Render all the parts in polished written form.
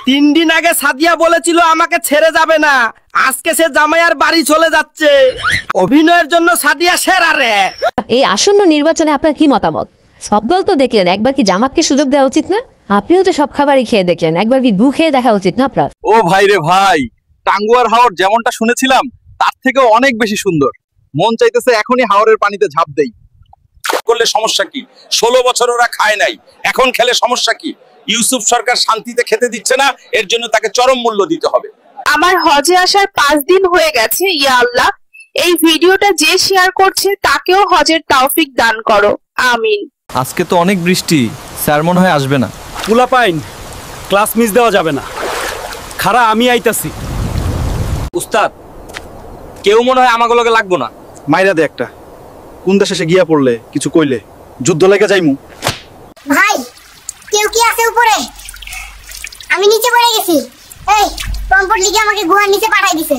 3 দিন আগে সাদিয়া বলেছিল আমাকে ছেড়ে যাবে না, আজকে সে জামাইয়ার বাড়ি চলে যাচ্ছে। অভিনয়ের জন্য সাদিয়া সেরা রে। এই আসন্ন নির্বাচনে আপনার কি মতামত? সব দল তো দেখলেন, একবার কি জামাতকে সুযোগ দেওয়া উচিত না? আপনিও তো সব খাবারই খেয়ে দেখলেন, একবার কি দু খেয়ে দেখা উচিত না আপনার? ও ভাই রে ভাই, টাঙ্গুয়ার হাওর যেমনটা শুনেছিলাম তার থেকেও অনেক বেশি সুন্দর। মন চাইতেছে এখনই হাওরের পানিতে ঝাঁপ দেই। করলে সমস্যা কি? 16 বছর ওরা খায় নাই, এখন খেলে সমস্যা কি? ইউসুফ সরকার শান্তিতে খেতে দিচ্ছে না, এর জন্য তাকে চরম মূল্য দিতে হবে। আমার হজে আসার 5 দিন হয়ে গেছে, ইয়া আল্লাহ এই ভিডিওটা যে শেয়ার করছে তাকেও হজের তৌফিক দান করো, আমিন। আজকে তো অনেক বৃষ্টি, স্যার মনে হয় আসবে না। পুলা পাইন, ক্লাস মিস দেওয়া যাবে না। খারা আমি আইতাছি। উস্তাদ, কেউ মনে হয় আমাকে লগে লাগবো না। মাইরা দে একটা, কোন দেশে সে গিয়া পড়লে কিছু কইলে যুদ্ধ লেগে যাইমু। ভাই কেউ কি আছে উপরে? আমি নিচে পড়ে গেছি। এই কম্পোর্ট লিগে আমাকে গুহার নিচে পাঠাই দিছে।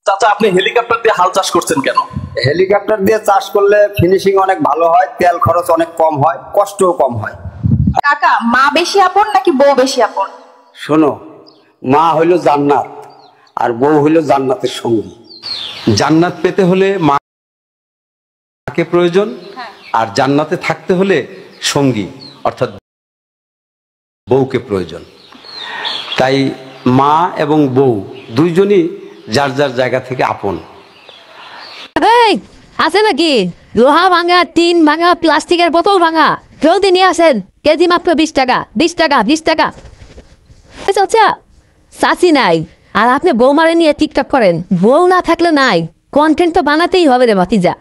চাচা, আপনি হেলিকপ্টার দিয়ে হাল চাষ করছেন কেন? হেলিকপ্টার দিয়ে চাষ করলে ফিনিশিং অনেক ভালো হয়, তেল খরচ অনেক কম হয়, কষ্টও কম হয়। কাকা, মা বেশি আপন নাকি বউ বেশি আপন? শোনো, মা হইল জান্নাত আর বউ হইল জান্নাতের সঙ্গী। জান্নাত পেতে হলে মাকে প্রয়োজন, আর জান্নাতে থাকতে হলে সঙ্গী অর্থাৎ বউকে প্রয়োজন। তাই মা এবং বউ দুইজনই যার যার জায়গা থেকে আপন। এই আছে নাকি লোহা ভাঙা, টিন ভাঙা, প্লাস্টিকের বোতল ভাঙা? জলদি নিয়ে আসেন, কেজি মাত্র 20 টাকা। 20 টাকা, 20 টাকা। আচ্ছা, চাচি নাই আর আপনি বৌমারে নিয়ে টিকটক করেন। বউ না থাকলে নাই, কন্টেন্ট তো বানাতেই হবে রে ভাতিজা।